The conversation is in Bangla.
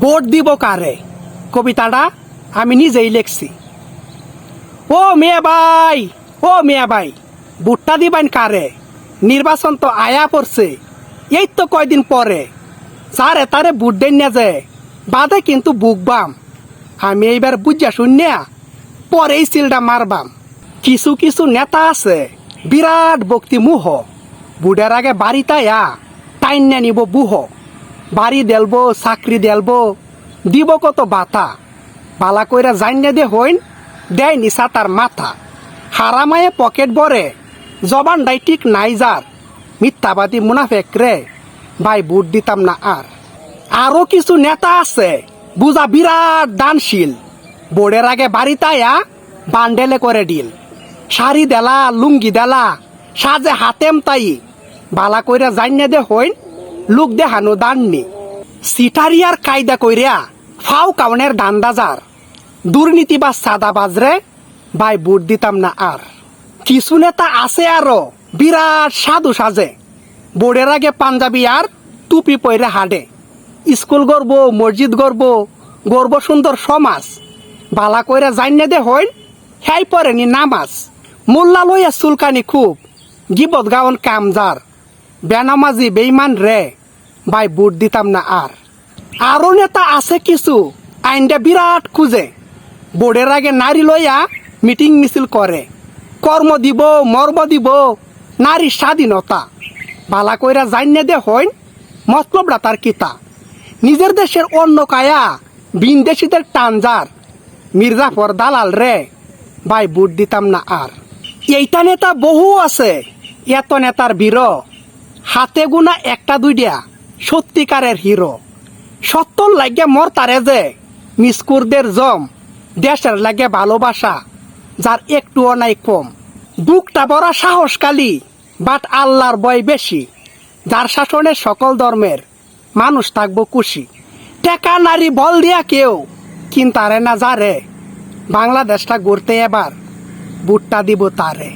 ভোট দিব কারে কবিতাটা আমি নিজেই লিখছি। ও মিয়া ভাই ভোটটা দিবেন কারে? নির্বাচন তো আয়া পড়ছে, এই তো কয়দিন পরে। সারে তারে ভোট দেন না যে বাদে কিন্তু বুকবাম। আমি এইবার বুঝা শুনিয়া পরেই সিলটা মারবাম। কিছু কিছু নেতা আছে বিরাট ভক্তি মুহ, বুড়ের আগে বাড়িতে টাইন না নিব বুহ। বাড়ি দেলবো, চাকরি দেলবো, দিব কত বাতা। বালা কইরা জাইনে দে হইন দেয় নিশা তার মাথা। হারামায়ে পকেট ভরে জবান ডাই ঠিক নাই যার। মিথ্যাবাদী মুনাফেক রে ভাই ভোট দিতাম না আর। আরো কিছু নেতা আছে বুঝা বিরাট দানশীল, বোর্ডের আগে বাড়িতে বান্ডেলে করে ডিল। শাড়ি দেলা, লুঙ্গি দেলা, সাজে হাতেম তাই। বালা কইরা জাইনে দে হইন লুক দেহানো দাননি। সিটারিয়ার কায়দা কইরা ফাও কাউনের দান্দাজার। দুর্নীতি বা সাদা বাজরে ভাই ভোট দিতাম না আর। কিছু নেতা আছে আরো বিরাট সাধু সাজে, বোর্ডের আগে পাঞ্জাবি আর টুপি পরে হাডে। স্কুল গড়ব, মসজিদ গড়ব সুন্দর সমাজ। বালা কইরা জাইনে দে হইন হ্যাই পরেনি নামাজ। মোল্লা লইয়া চুলকানি খুব, গিবত গাওন কামজার। বেনামাজি বেইমান রে ভাই ভোট দিতাম না আর। আরো নেতা আছে কিছু আইনটা বিরাট খুঁজে, বোর্ডের আগে নারী লইয়া মিটিং মিছিল করে। কর্ম দিব, মর্ম দিব, নারীর স্বাধীনতা। বালা কইরা জাইনে দে হইন মতলবটা তার কিতা। নিজের দেশের অন্য কায়া বিনদেশিদের টানজার। মির্জাফর দালাল রে ভাই ভোট দিতাম না আর। এইটা নেতা বহু আছে, এত নেতার বীর হাতে গুনা একটা দুইটা সত্যিকারের হিরো। সত্তর লাগে মর তারে যে মিসকুরদের জম, দেশের লাগে ভালোবাসা যার একটুও নাই কম। বুকটা বড় সাহসকালী বাট আল্লাহর ভয় বেশি, যার শাসনে সকল ধর্মের মানুষ থাকবো খুশি। টেকা নারী বল দিয়া কেউ কিনতারে না যারে, বাংলাদেশটা গড়তে এবার ভোটটা দিব তারে।